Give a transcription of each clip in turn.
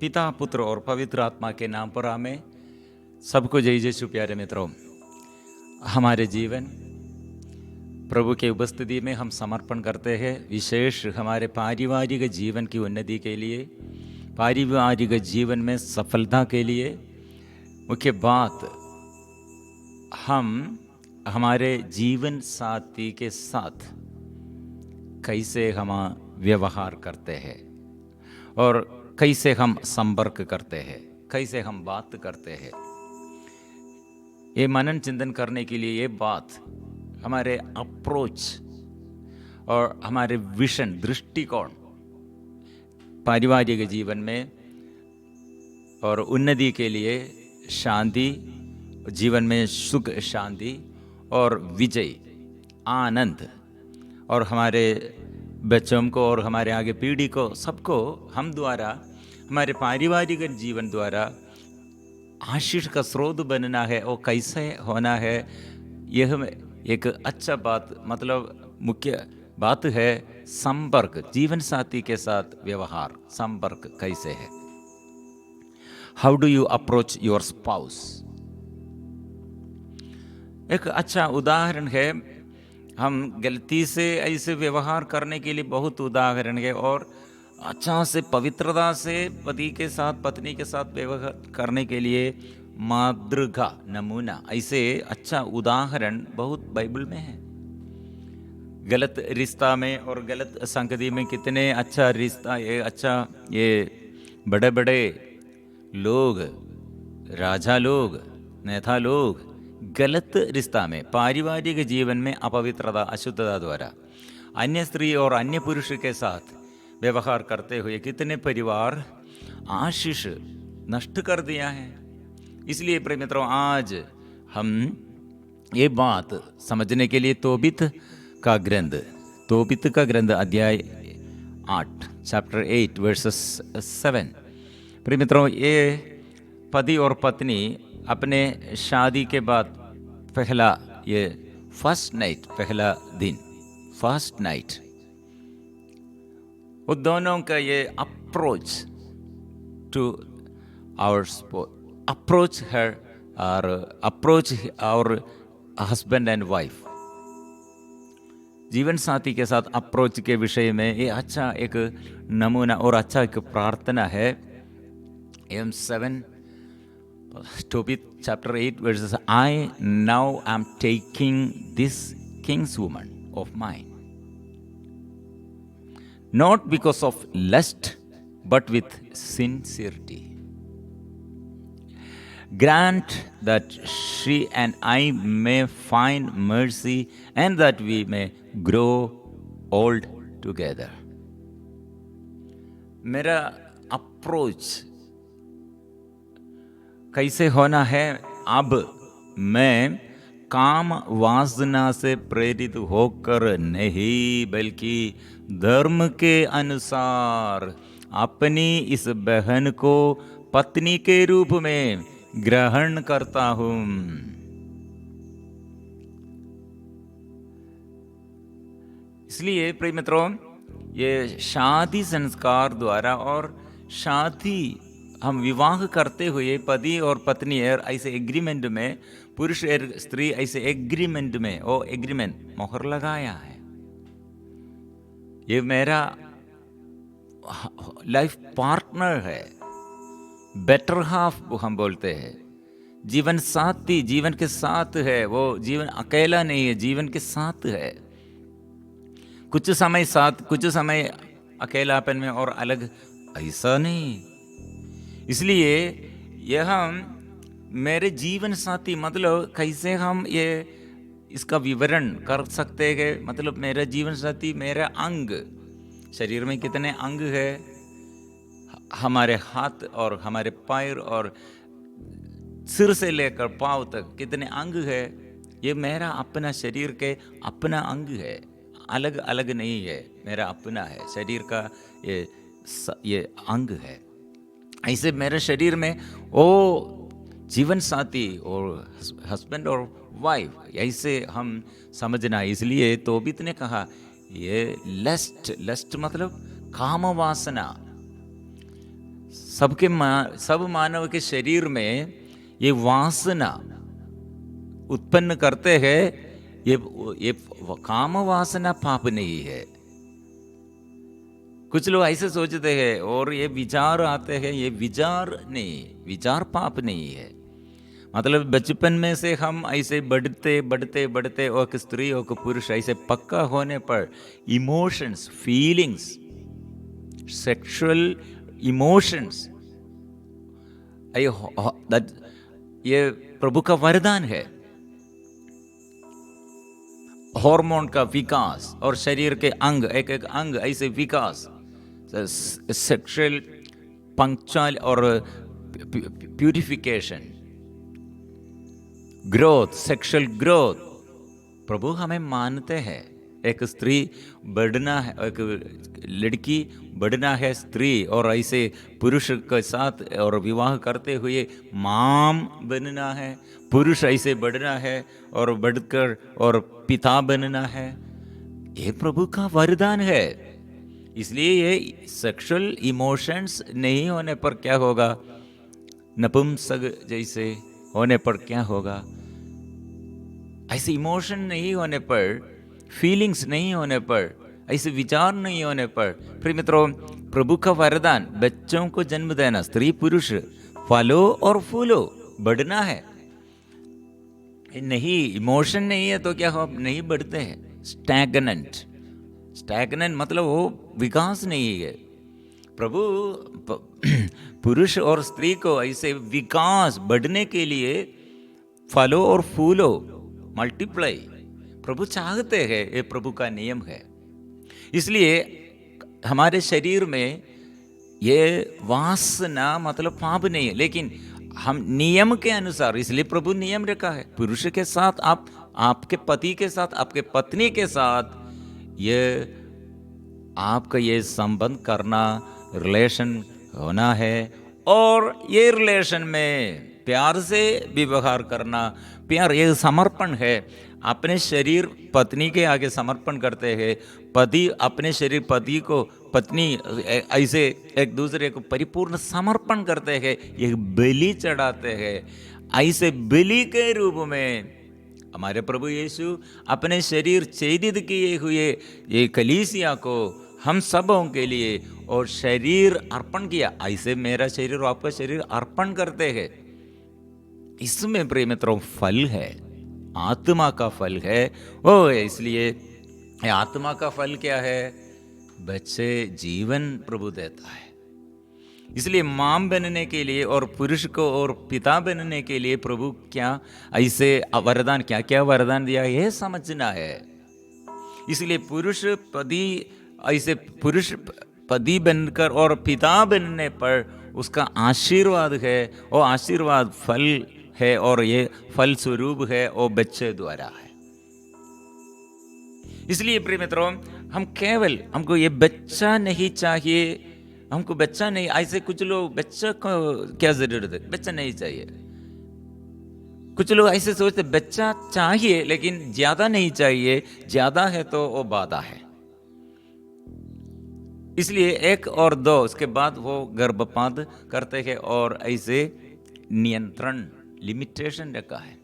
पिता, पुत्र और पवित्र आत्मा के नाम पर आमें। सबको जय यीशु। प्यारे मित्रों, हमारे जीवन प्रभु के उपस्थिति में हम समर्पण करते हैं, विशेष हमारे पारिवारिक जीवन की उन्नति के लिए, पारिवारिक जीवन में सफलता के लिए। मुख्य बात, हम हमारे जीवन साथी के साथ कैसे हम व्यवहार करते हैं और कैसे हम संपर्क करते हैं, कैसे हम बात करते हैं। ये मनन चिंतन करने के लिए ये बात हमारे अप्रोच और हमारे विजन, दृष्टिकोण पारिवारिक जीवन में और उन्नति के लिए, शांति जीवन में, सुख शांति और विजय, आनंद, और हमारे बच्चों को और हमारे आगे पीढ़ी को, सबको हम द्वारा, हमारे पारिवारिक जीवन द्वारा आशीष का स्रोत बनना है और कैसे होना है। यह एक अच्छा बात, मतलब मुख्य बात है संपर्क, जीवन साथी के साथ व्यवहार, संपर्क कैसे है। How do you approach your spouse. एक अच्छा उदाहरण है, हम गलती से ऐसे व्यवहार करने के लिए बहुत उदाहरण है, और अच्छा से पवित्रता से पति के साथ, पत्नी के साथ व्यवहार करने के लिए मातृका, नमूना, ऐसे अच्छा उदाहरण बहुत बाइबल में है। गलत रिश्ता में और गलत संगति में कितने अच्छा रिश्ता, ये अच्छा, ये बड़े बड़े लोग, राजा लोग, नेता लोग गलत रिश्ता में, पारिवारिक जीवन में अपवित्रता, अशुद्धता द्वारा अन्य स्त्री और अन्य पुरुष के साथ व्यवहार करते हुए कितने परिवार आशीष नष्ट कर दिया है। इसलिए प्रिय मित्रों, आज हम ये बात समझने के लिए तोबित का ग्रंथ अध्याय 8 चैप्टर 8 वर्सेस 7। प्रिय मित्रों, ये पति और पत्नी अपने शादी के बाद पहला, ये फर्स्ट नाइट, पहला दिन, फर्स्ट नाइट, वो दोनों का ये approach to our approach her और approach our husband and wife, जीवन साथी के साथ अप्रोच के विषय में ये अच्छा एक नमूना और अच्छा एक प्रार्थना है। M 7 Tobit chapter 8 verses, I now am taking this kinswoman of mine, not because of lust, but with sincerity. Grant that she and I may find mercy and that we may grow old together. मेरा approach कैसे होना है। अब मैं काम वासना से प्रेरित होकर नहीं, बल्कि धर्म के अनुसार अपनी इस बहन को पत्नी के रूप में ग्रहण करता हूं। इसलिए प्रिय मित्रों, ये शादी संस्कार द्वारा और शादी हम विवाह करते हुए पति और पत्नी ऐसे एग्रीमेंट में, पुरुष और स्त्री ऐसे एग्रीमेंट में, वो एग्रीमेंट मोहर लगाया है। ये मेरा लाइफ पार्टनर है, बेटर हाफ हम बोलते हैं, जीवन साथी, जीवन के साथ है। वो जीवन अकेला नहीं है, जीवन के साथ है। कुछ समय साथ, कुछ समय अकेलापन में और अलग, ऐसा नहीं। इसलिए यह हम मेरे जीवन साथी, मतलब कैसे हम ये इसका विवरण कर सकते हैं। मतलब मेरा जीवन साथी, मेरा अंग, शरीर में कितने अंग है, हमारे हाथ और हमारे पैर और सिर से लेकर पांव तक कितने अंग है। ये मेरा अपना शरीर के अपना अंग है, अलग अलग नहीं है, मेरा अपना है, शरीर का ये अंग है। ऐसे मेरे शरीर में वो जीवन साथी और हस्बैंड और वाइफ, ऐसे हम समझना। इसलिए तोबित ने कहा, ये लस्ट मतलब काम वासना, सब मानव के शरीर में ये वासना उत्पन्न करते हैं। ये काम वासना पाप नहीं है। कुछ लोग ऐसे सोचते हैं और ये विचार आते हैं, ये विचार नहीं, विचार पाप नहीं है। मतलब बचपन में से हम ऐसे बढ़ते बढ़ते बढ़ते और एक स्त्री और एक पुरुष ऐसे पक्का होने पर इमोशंस, फीलिंग्स, सेक्सुअल इमोशंस, ये प्रभु का वरदान है। हार्मोन का विकास और शरीर के अंग, एक एक अंग ऐसे विकास, सेक्सुअल पंक्चुअल और प्यूरिफिकेशन, ग्रोथ, सेक्सुअल ग्रोथ, प्रभु हमें मानते हैं। एक स्त्री बढ़ना है, एक लड़की बढ़ना है स्त्री, और ऐसे पुरुष के साथ और विवाह करते हुए माम बनना है। पुरुष ऐसे बढ़ना है और बढ़कर और पिता बनना है। ये प्रभु का वरदान है। इसलिए ये सेक्सुअल इमोशंस नहीं होने पर क्या होगा, नपुंसक जैसे होने पर क्या होगा, ऐसे इमोशन नहीं होने पर, फीलिंग्स नहीं होने पर, ऐसे विचार नहीं होने पर, फिर मित्रों प्रभु का वरदान बच्चों को जन्म देना, स्त्री पुरुष फलो और फूलो, बढ़ना है। नहीं, इमोशन नहीं है तो क्या हो, नहीं बढ़ते हैं। स्टैग्नेंट, स्टैग्नेंट मतलब वो विकास नहीं है। प्रभु पुरुष और स्त्री को ऐसे विकास बढ़ने के लिए फलो और फूलो, मल्टीप्लाई, प्रभु चाहते हैं। ये प्रभु का नियम है। इसलिए हमारे शरीर में ये वासना मतलब पाप नहीं है, लेकिन हम नियम के अनुसार, इसलिए प्रभु नियम रखा है। पुरुष के साथ आप, आपके पति के साथ, आपके पत्नी के साथ ये आपका ये संबंध करना, रिलेशन होना है, और ये रिलेशन में प्यार से व्यवहार करना। प्यार ये समर्पण है। अपने शरीर पत्नी के आगे समर्पण करते हैं, पति अपने शरीर पति को, पत्नी ऐसे एक दूसरे को परिपूर्ण समर्पण करते हैं, एक बलि चढ़ाते हैं। ऐसे बलि के रूप में हमारे प्रभु यीशु अपने शरीर छेदित किए हुए ये कलीसिया को हम सबों के लिए और शरीर अर्पण किया। ऐसे मेरा शरीर और आपका शरीर अर्पण करते हैं। इसमें प्रिय मित्रों फल है, आत्मा का फल है वो। इसलिए आत्मा का फल क्या है, बच्चे जीवन प्रभु देता है। इसलिए मां बनने के लिए और पुरुष को और पिता बनने के लिए प्रभु क्या ऐसे वरदान, क्या क्या वरदान दिया, यह समझना है। इसलिए पुरुष पति, ऐसे पुरुष पति बनकर और पिता बनने पर उसका आशीर्वाद है, और आशीर्वाद फल है, और ये फल स्वरूप है, और बच्चे द्वारा है। इसलिए प्रिय मित्रों, हम केवल, हमको ये बच्चा नहीं चाहिए, हमको बच्चा नहीं, ऐसे कुछ लोग बच्चा को क्या जरूरत है, बच्चा नहीं चाहिए। कुछ लोग ऐसे सोचते बच्चा चाहिए लेकिन ज्यादा नहीं चाहिए, ज्यादा है तो वो बाधा है। इसलिए एक और दो, उसके बाद वो गर्भपात करते हैं, और ऐसे नियंत्रण, लिमिटेशन रखा है।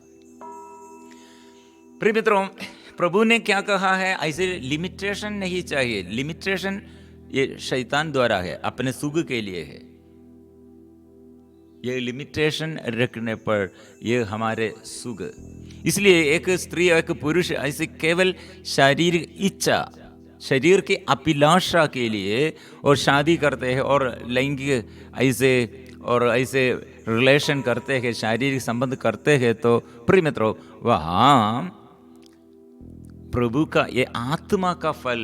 प्रिय मित्रों, प्रभु ने क्या कहा है, ऐसे लिमिटेशन नहीं चाहिए। लिमिटेशन ये शैतान द्वारा है, अपने सुख के लिए है। ये लिमिटेशन रखने पर ये हमारे सुख। इसलिए एक स्त्री और एक पुरुष ऐसे केवल शारीरिक इच्छा, शरीर की अभिलाषा के लिए और शादी करते हैं, और लैंगिक ऐसे और ऐसे रिलेशन करते हैं, शारीरिक संबंध करते हैं, तो प्रिय मित्रों वहाँ प्रभु का ये आत्मा का फल,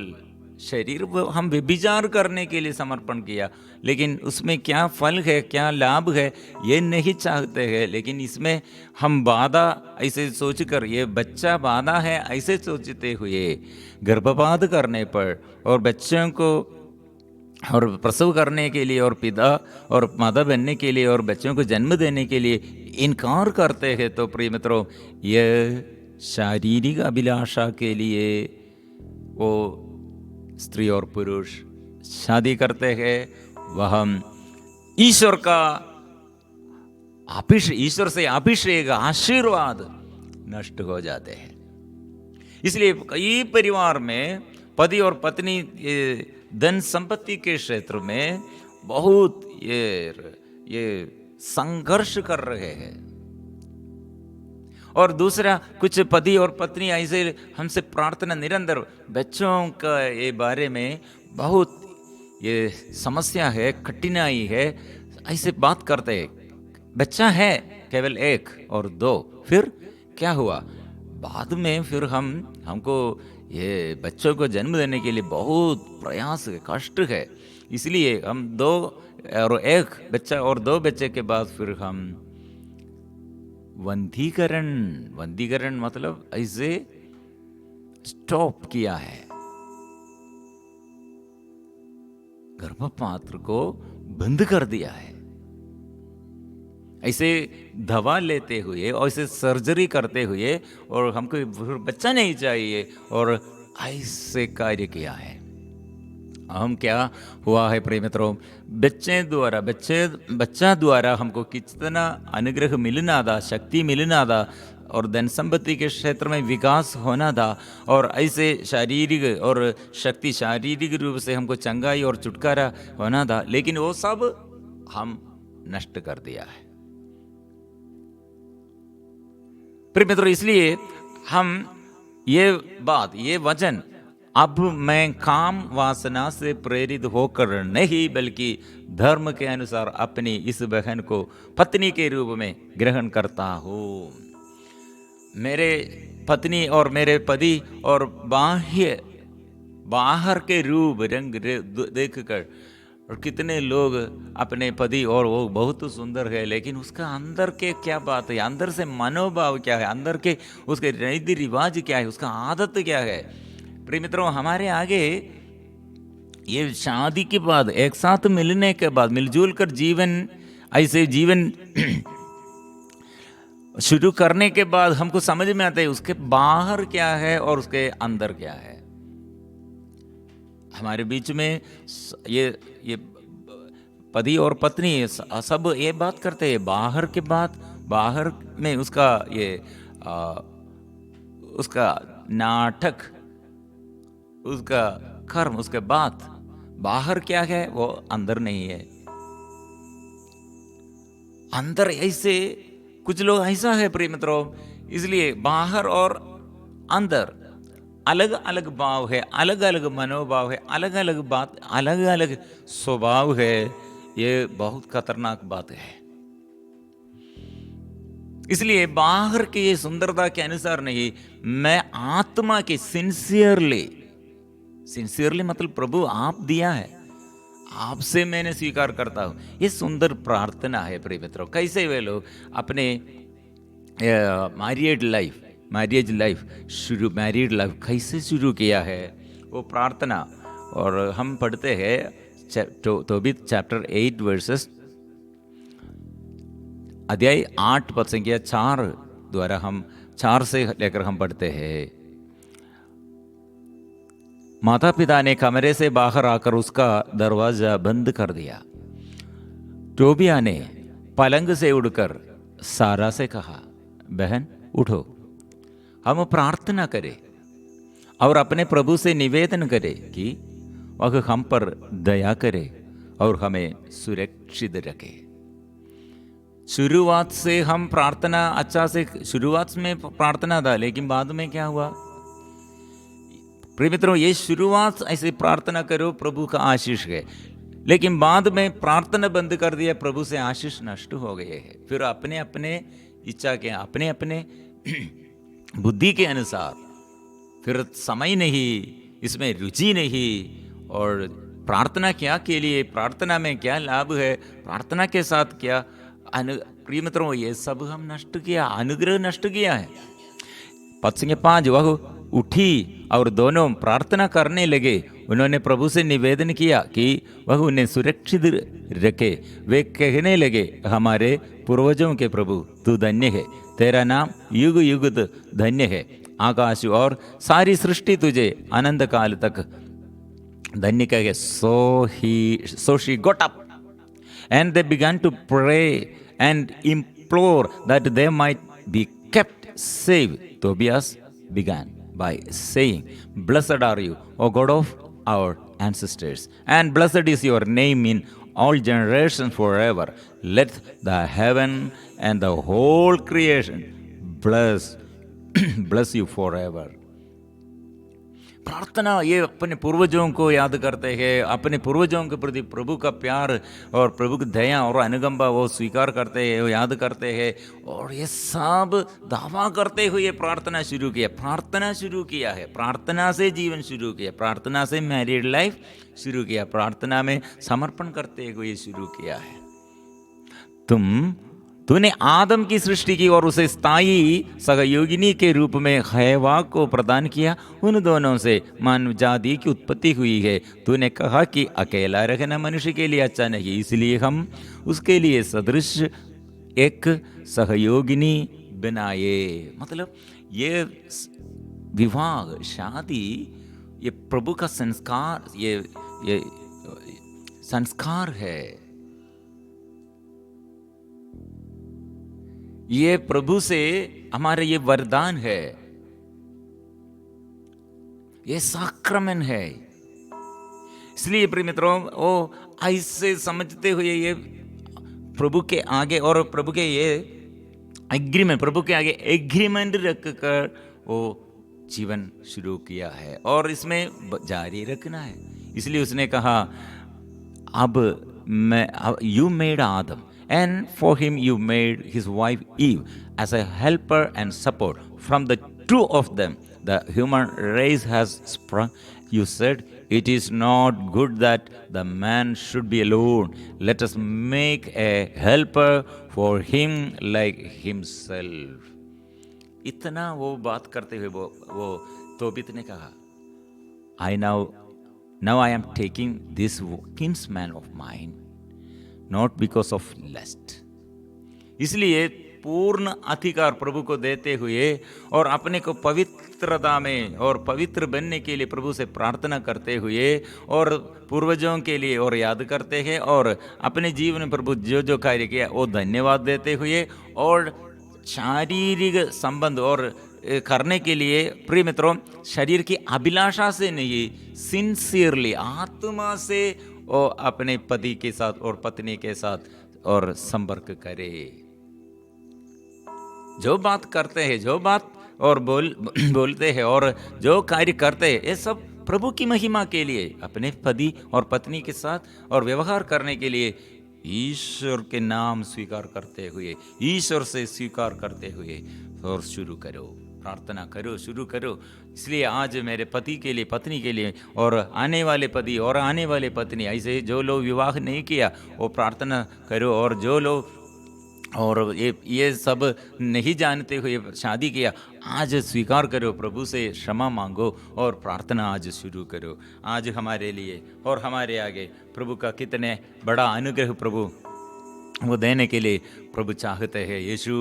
शरीर हम व्यभिचार करने के लिए समर्पण किया, लेकिन उसमें क्या फल है, क्या लाभ है, ये नहीं चाहते हैं। लेकिन इसमें हम बाधा ऐसे सोचकर, ये बच्चा बाधा है ऐसे सोचते हुए गर्भपात करने पर और बच्चों को और प्रसव करने के लिए और पिता और माता बनने के लिए और बच्चों को जन्म देने के लिए इनकार करते हैं, तो प्रिय मित्रों यह शारीरिक अभिलाषा के लिए वो स्त्री और पुरुष शादी करते हैं। वह ईश्वर का ईश्वर से अभिषेक आशीर्वाद नष्ट हो जाते हैं। इसलिए कई परिवार में पति और पत्नी धन संपत्ति के क्षेत्र में बहुत ये संघर्ष कर रहे हैं। और दूसरा, कुछ पति और पत्नी ऐसे हमसे प्रार्थना निरंतर, बच्चों का ये बारे में बहुत ये समस्या है, कठिनाई है, ऐसे बात करते हैं। बच्चा है केवल 1 और 2, फिर क्या हुआ? बाद में फिर हमको ये बच्चों को जन्म देने के लिए बहुत प्रयास है, कष्ट है। इसलिए हम 2 और 1 बच्चा और 2 बच्चे के बाद फिर हम वंधीकरण मतलब ऐसे स्टॉप किया है, गर्भपात्र को बंद कर दिया है। ऐसे दवा लेते हुए और ऐसे सर्जरी करते हुए, और हमको बच्चा नहीं चाहिए, और ऐसे कार्य किया है। हम क्या हुआ है प्रिय मित्रों, बच्चा द्वारा हमको कितना अनुग्रह मिलना था, शक्ति मिलना था, और धन संपत्ति के क्षेत्र में विकास होना था, और ऐसे शारीरिक और शक्ति, शारीरिक रूप से हमको चंगाई और छुटकारा होना था, लेकिन वो सब हम नष्ट कर दिया है प्रिय मित्रों। इसलिए हम ये वचन, अब मैं काम वासना से प्रेरित होकर नहीं बल्कि धर्म के अनुसार अपनी इस बहन को पत्नी के रूप में ग्रहण करता हूँ। मेरे पत्नी और मेरे पति और बाहर के रूप रंग देखकर, और कितने लोग अपने पति और वो बहुत सुंदर है, लेकिन उसका अंदर के क्या बात है, अंदर से मनोभाव क्या है, अंदर के उसके रीति रिवाज क्या है, उसका आदत क्या है। प्रिय मित्रों, हमारे आगे ये शादी के बाद, एक साथ मिलने के बाद, मिलजुल कर ऐसे जीवन शुरू करने के बाद हमको समझ में आता है उसके बाहर क्या है और उसके अंदर क्या है। हमारे बीच में ये पति और पत्नी सब ये बात करते हैं, बाहर के बात, बाहर में उसका उसका नाटक, उसका कर्म, उसके बात, बाहर क्या है वो अंदर नहीं है। अंदर ऐसे कुछ लोग ऐसा है प्रिय मित्रों। इसलिए बाहर और अंदर अलग अलग भाव है, अलग अलग मनोभाव है, अलग अलग बात, अलग अलग स्वभाव है। ये बहुत खतरनाक बात है। इसलिए बाहर की ये सुंदरता के अनुसार नहीं, मैं आत्मा के सिंसियरली मतलब प्रभु आप दिया है, आपसे मैंने स्वीकार करता हूं। ये सुंदर प्रार्थना है प्रिय मित्रों। कैसे वे लोग अपने मैरिड लाइफ कैसे शुरू किया है वो प्रार्थना। और हम पढ़ते हैं तोबीत चैप्टर 8 वर्सेस अध्याय 8 पद संख्या 4 द्वारा हम 4 से लेकर हम पढ़ते हैं। माता पिता ने कमरे से बाहर आकर उसका दरवाजा बंद कर दिया। टोबिया ने पलंग से उड़कर सारा से कहा, बहन उठो, हम प्रार्थना करें और अपने प्रभु से निवेदन करें कि वह हम पर दया करे और हमें सुरक्षित रखे। शुरुआत से हम प्रार्थना अच्छा से, शुरुआत में प्रार्थना था, लेकिन बाद में क्या हुआ प्रिय मित्रों, ये शुरुआत ऐसे प्रार्थना करो प्रभु का आशीष है, लेकिन बाद में प्रार्थना बंद कर दिया, प्रभु से आशीष नष्ट हो गए हैं। फिर अपने अपने इच्छा के, अपने अपने बुद्धि के अनुसार, फिर समय नहीं, इसमें रुचि नहीं, और प्रार्थना क्या के लिए, प्रार्थना में क्या लाभ है, प्रार्थना के साथ क्या प्रिय मित्रों, ये सब हम नष्ट किया, अनुग्रह नष्ट किया है। पद संख्या 5, वह उठी और दोनों प्रार्थना करने लगे। उन्होंने प्रभु से निवेदन किया कि वह उन्हें सुरक्षित रखे। वे कहने लगे, हमारे पूर्वजों के प्रभु तू धन्य है, तेरा नाम युग युग धन्य है। आकाश और सारी सृष्टि तुझे अनंत काल तक धन्य कहे। So she goat up And they began to pray and implore that they might be kept safe. Tobias began by saying, "Blessed are you, O God of our ancestors, and blessed is your name in all generations forever. Let the heaven and the whole creation bless you forever." प्रार्थना ये अपने पूर्वजों को याद करते हैं, अपने पूर्वजों के प्रति प्रभु का प्यार और प्रभु की दया और अनुकंपा वो स्वीकार करते हैं, वो याद करते हैं, और ये सब दावा करते हुए प्रार्थना शुरू किया है, प्रार्थना से जीवन शुरू किया, प्रार्थना से मैरिड लाइफ शुरू किया, प्रार्थना में समर्पण करते हुए शुरू किया है। तूने आदम की सृष्टि की और उसे स्थायी सहयोगिनी के रूप में हव्वा को प्रदान किया। उन दोनों से मानव जाति की उत्पत्ति हुई है। तूने कहा कि अकेला रहना मनुष्य के लिए अच्छा नहीं, इसलिए हम उसके लिए सदृश एक सहयोगिनी बनाए। मतलब ये विवाह, शादी, ये प्रभु का संस्कार, ये संस्कार है। ये प्रभु से हमारे ये वरदान है, ये साक्रमण है। इसलिए प्रिय मित्रों, वो ऐसे समझते हुए ये प्रभु के आगे और प्रभु के ये एग्रीमेंट, प्रभु के आगे एग्रीमेंट रखकर वो जीवन शुरू किया है और इसमें जारी रखना है। इसलिए उसने कहा, अब you made Adam, and for him you made his wife Eve as a helper and support. From the two of them the human race has sprung. You said, it is not good that the man should be alone. Let us make a helper for him like himself. इतना वो बात करते हुए वो तोबित ने कहा, Now I am taking this kinsman of mine, not because of lust. इसलिए पूर्ण अधिकार प्रभु को देते हुए और अपने को पवित्रता में और पवित्र बनने के लिए प्रभु से प्रार्थना करते हुए और पूर्वजों के लिए और याद करते हैं और अपने जीवन में प्रभु जो जो कार्य किया वो धन्यवाद देते हुए और शारीरिक संबंध और करने के लिए, प्रिय मित्रों, शरीर की अभिलाषा से नहीं, सिंसियरली, आत्मा से वो अपने पति के साथ और पत्नी के साथ और संपर्क करे। जो बात करते हैं, जो बात और बोलते हैं और जो कार्य करते हैं, ये सब प्रभु की महिमा के लिए, अपने पति और पत्नी के साथ और व्यवहार करने के लिए ईश्वर के नाम स्वीकार करते हुए, ईश्वर से स्वीकार करते हुए और शुरू करो, प्रार्थना करो, शुरू करो। इसलिए आज मेरे पति के लिए, पत्नी के लिए और आने वाले पति और आने वाले पत्नी, ऐसे जो लोग विवाह नहीं किया वो प्रार्थना करो, और जो लोग और ये सब नहीं जानते हुए शादी किया, आज स्वीकार करो, प्रभु से क्षमा मांगो और प्रार्थना आज शुरू करो। आज हमारे लिए और हमारे आगे प्रभु का कितने बड़ा अनुग्रह प्रभु वो देने के लिए प्रभु चाहते हैं। यीशु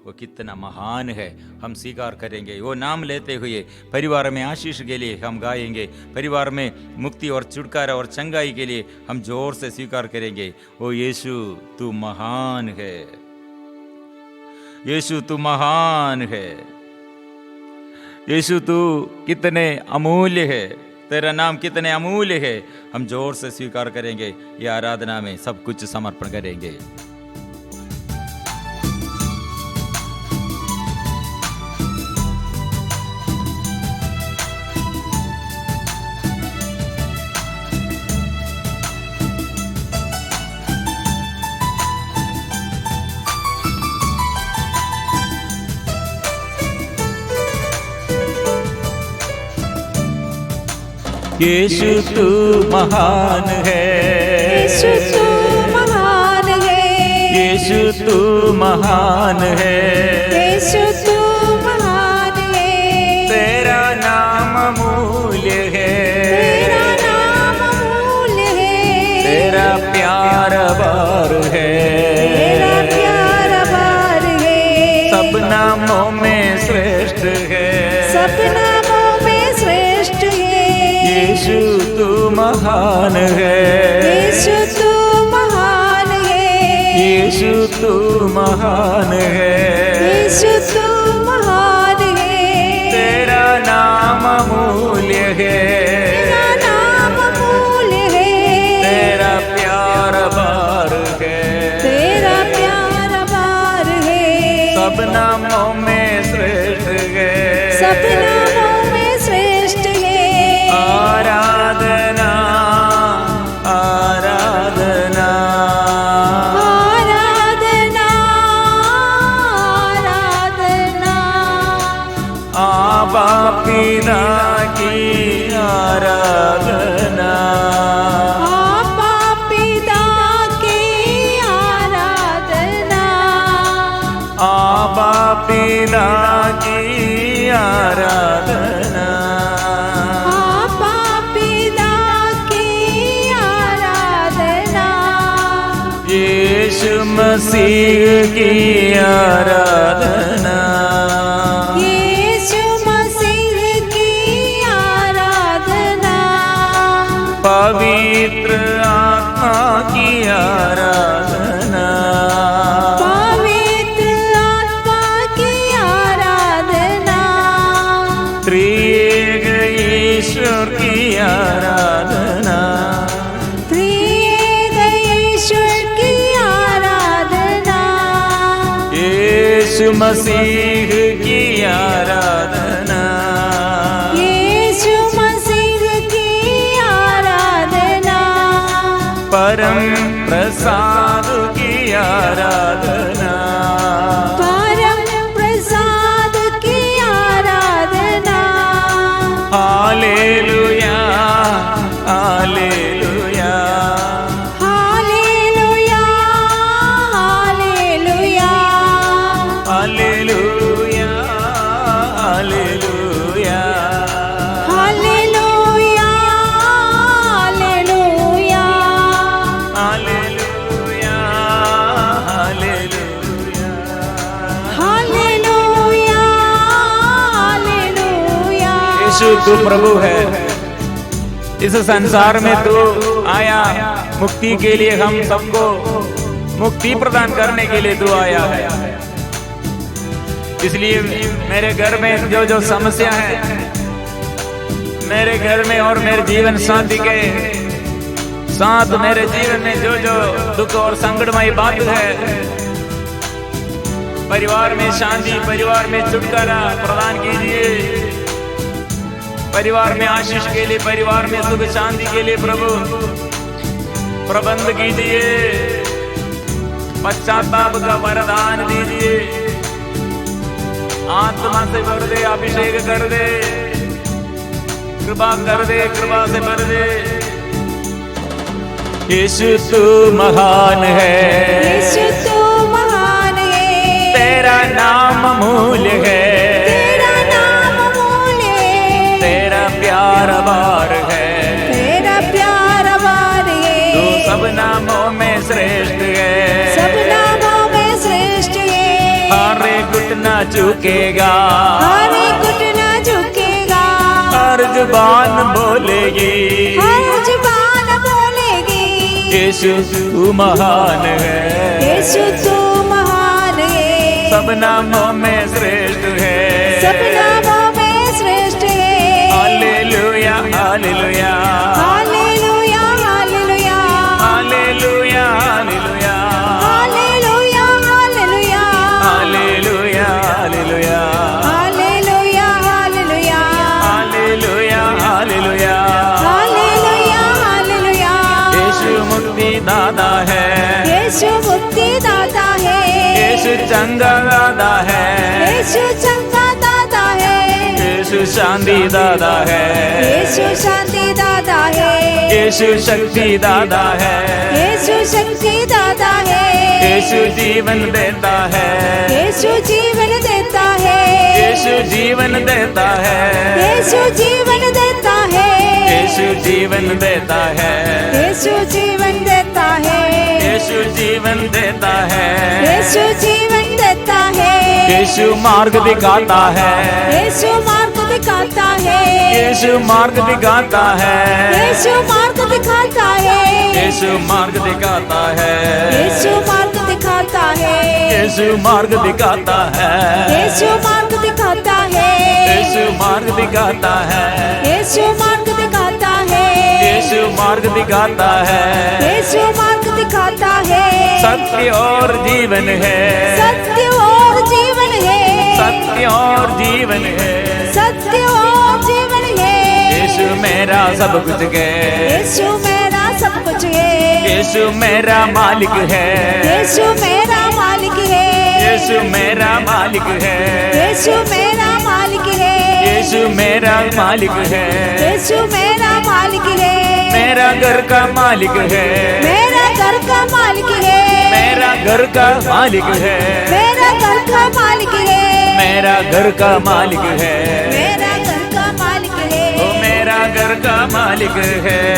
वो कितना महान है, हम स्वीकार करेंगे। वो नाम लेते हुए परिवार में आशीष के लिए हम गाएंगे, परिवार में मुक्ति और छुटकारा और चंगाई के लिए हम जोर से स्वीकार करेंगे। ओ यीशु तू महान है, यीशु तू महान है, यीशु तू कितने अमूल्य है, तेरा नाम कितने अमूल्य है। हम जोर से स्वीकार करेंगे, ये आराधना में सब कुछ समर्पण करेंगे। यीशु तू महान है, यीशु तू महान है, यीशु तू महान है, यीशु तू महान है। तेरा नाम अमूल्य है, तेरा नाम अमूल्य है, तेरा प्यार अपार है, तेरा प्यार अपार है। सब नामों में श्रेष्ठ है, सब नामों में श्रेष्ठ है। यीशु तू महान है, यीशु तू महान है, यीशु तू महान है, यीशु तू महान है, तेरा नाम अमूल्य है, तेरा नाम अमूल्य है, तेरा प्यार अपार है, तेरा प्यार अपार है, सब नामों में श्रेष्ठ है, सब नामों में श्रेष्ठ है, आराधना आराधना आराधना आराधना, आबा पिता की आराधना, आपा पिता की आराधना, आबा पिता की आराधना, आपा पिता की आराधना, यीशु मसीह की आराधना, यीशु मसीह की आराधना, पवित्र आत्मा की आराधना, पवित्र आत्मा की आराधना, त्रिएक ईश्वर की आराधना, त्रिएक ईश्वर की आराधना, यीशु मसीह की आराधना, यीशु मसीह की आराधना, परम प्रसाद की आराधना, परम प्रसाद की आराधना, hallelujah hallelujah hallelujah hallelujah, hallelujah hallelujah hallelujah hallelujah, hallelujah hallelujah hallelujah hallelujah. यीशु तू प्रभु है, इस संसार में तू आया मुक्ति के लिए, हम सबको मुक्ति प्रदान करने के लिए तू आया है। इसलिए मेरे घर में जो जो समस्या है, मेरे घर में और मेरे जीवन साथी के साथ मेरे जीवन में जो जो दुख और संकटमय बात है, परिवार में शांति, परिवार में छुटकारा प्रदान कीजिए, परिवार में आशीष के लिए, परिवार में सुख शांति के लिए प्रभु प्रबंध कीजिए, पश्चाताप का वरदान दीजिए, आत्मा से भर दे, अभिषेक कर दे, कृपा कर दे, कृपा से भर दे। यीशु तू महान है, यीशु तू महान है, तेरा नाम अमूल्य है, तेरा नाम अमूल्य है, तेरा प्यार अपार है, तेरा प्यार अपार है, तू सब नामों में श्रेष्ठ है, सब नामों में श्रेष्ठ है, हर एक घुटना झुकेगा, हर एक घुटना झुकेगा, हर जुबान बोलेगी, हर जुबान बोलेगी, यीशु तू महान है, यीशु तू महान है, सब नामों में श्रेष्ठ है, सब नामों में श्रेष्ठ है, hallelujah hallelujah hallelujah hallelujah, hallelujah hallelujah hallelujah hallelujah, hallelujah hallelujah hallelujah hallelujah, hallelujah hallelujah hallelujah hallelujah. यीशु मुक्ति दाता है, यीशु मुक्ति दाता है, यीशु चंगा दाता है, यीशु चंगा दाता है, यीशु शांति दाता है, यीशु शांति दाता है, यीशु शक्ति दाता है, यीशु शक्ति दाता है, यीशु जीवन देता है, यीशु जीवन देता है, यीशु जीवन देता है, यीशु जीवन देता है, यीशु जीवन देता है, यीशु जीवन देता है, यीशु जीवन देता है, यीशु जीवन देता है, यीशु मार्ग दिखाता है, यीशु मार्ग दिखाता है, यीशु मार्ग दिखाता है, यीशु मार्ग दिखाता है, यीशु मार्ग दिखाता है, यीशु मार्ग दिखाता यीशु मार्ग दिखाता है, यीशु मार्ग दिखाता है, यीशु मार्ग दिखाता है, यीशु मार्ग दिखाता है, यीशु मार्ग दिखाता है। यीशु मार्ग दिखाता है। सत्य और जीवन है, सत्य और जीवन है, सत्य और जीवन है। सत्य और जीवन है। यीशु मेरा सब कुछ है, यीशु मेरा सब कुछ है, यीशु मेरा मालिक है, यीशु मेरा मालिक है, यीशु मेरा मालिक है, यीशु मेरा मालिक है, यीशु मेरा मालिक है, यीशु मेरा मालिक है, मेरा घर का मालिक है, मेरा घर का मालिक है, मेरा घर का मालिक है, मेरा घर का मालिक है, मेरा घर का मालिक है, मेरा घर का मालिक है, ओ मेरा घर का मालिक है।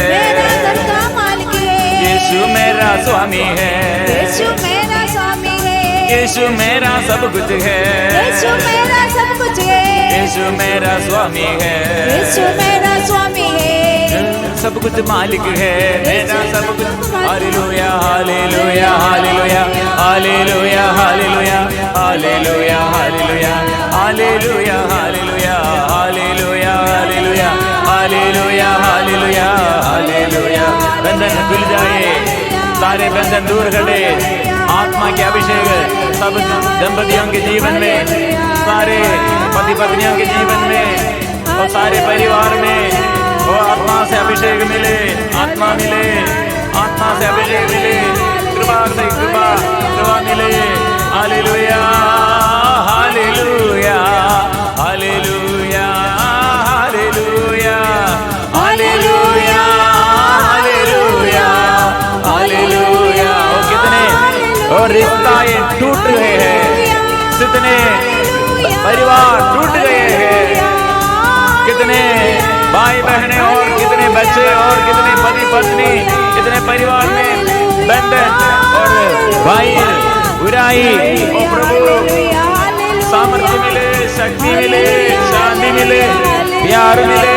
मेरा घर का मालिक है। यीशु मेरा स्वामी है, यीशु मेरा स्वामी है, यीशु मेरा सब कुछ है, यीशु मेरा सब कुछ है, यीशु मेरा स्वामी है, यीशु मेरा स्वामी है, सब कुछ मालिक है, मेरा सब कुछ। Hallelujah hallelujah hallelujah hallelujah hallelujah hallelujah hallelujah hallelujah hallelujah hallelujah hallelujah hallelujah hallelujah hallelujah. बंधन खुल जाए, सारे बंधन दूर करे, आत्मा के अभिषेक सब दंपतियों के जीवन में, सारे पति पत्नियों के जीवन में और सारे परिवार में वो आत्मा से अभिषेक मिले, आत्मा मिले, आत्मा से अभिषेक मिले, कृपा से कृपा कृपा मिले। Hallelujah hallelujah hallelujah hallelujah hallelujah hallelujah hallelujah. और कितने और रिश्ते टूट गए हैं, कितने परिवार टूट गए हैं, कितने भाई बहनें और कितने बच्चे और कितने पति पत्नी, कितने परिवार में बंधन और भाई बुराई। ओ प्रभु सामर्थ्य मिले, शक्ति मिले, शांति मिले, प्यार मिले,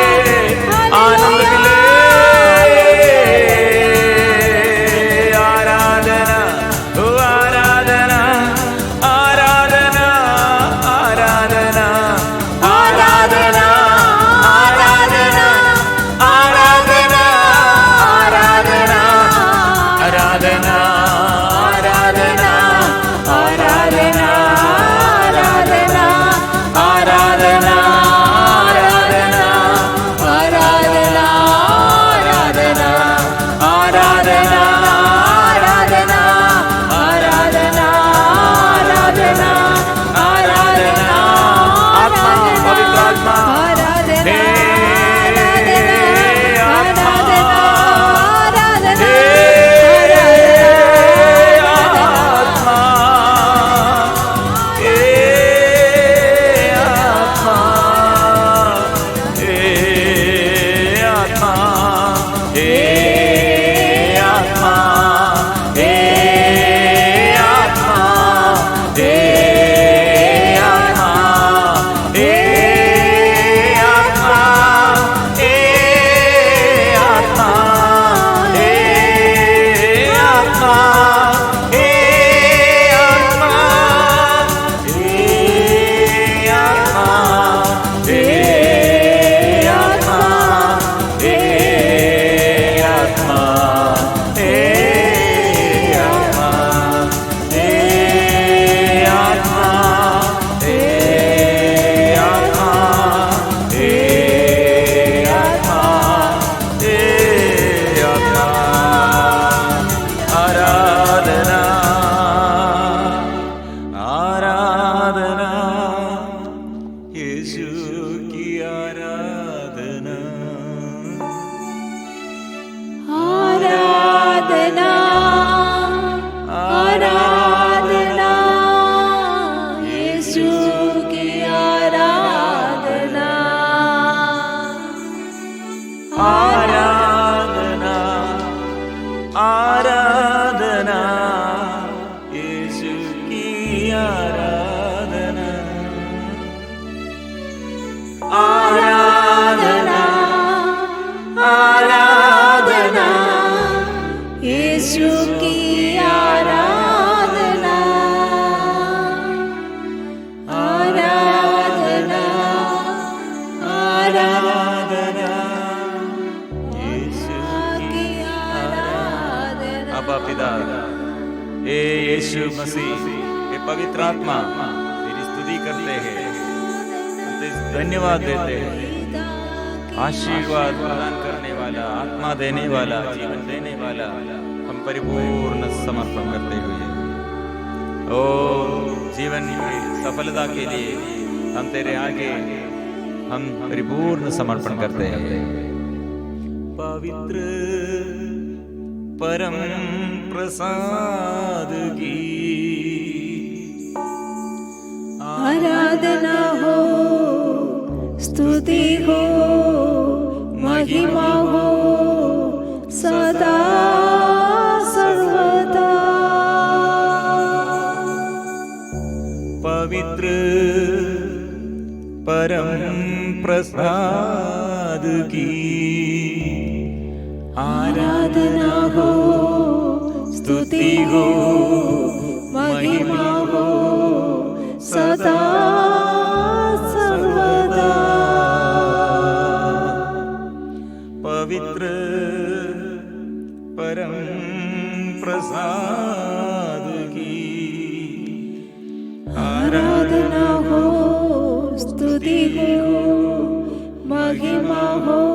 आनंद मिले। आराधना ओ आराधना आराधना आराधना आराधना आराधना आराधना आराधना आराधना आराधना आराधना आराधना आराधना आराधना आराधना हे यीशु मसीह, हे पवित्र आत्मा, तेरी स्तुति करते हैं, तेरे धन्यवाद देते हैं। आशीर्वाद प्रदान करने वाला, आत्मा देने वाला, जीवन देने वाला, हम परिपूर्ण समर्पण करते हुए और जीवन की सफलता के लिए हम तेरे आगे हम परिपूर्ण समर्पण करते हैं। पवित्र परम प्रसाद की आराधना हो, स्तुति हो, महिमा हो सदा सर्वदा। पवित्र परम प्रसाद की आराधना हो, स्तुति हो, महिमा हो सदा सर्वदा। पवित्र परम प्रसाद की आराधना हो, स्तुति हो, महिमा हो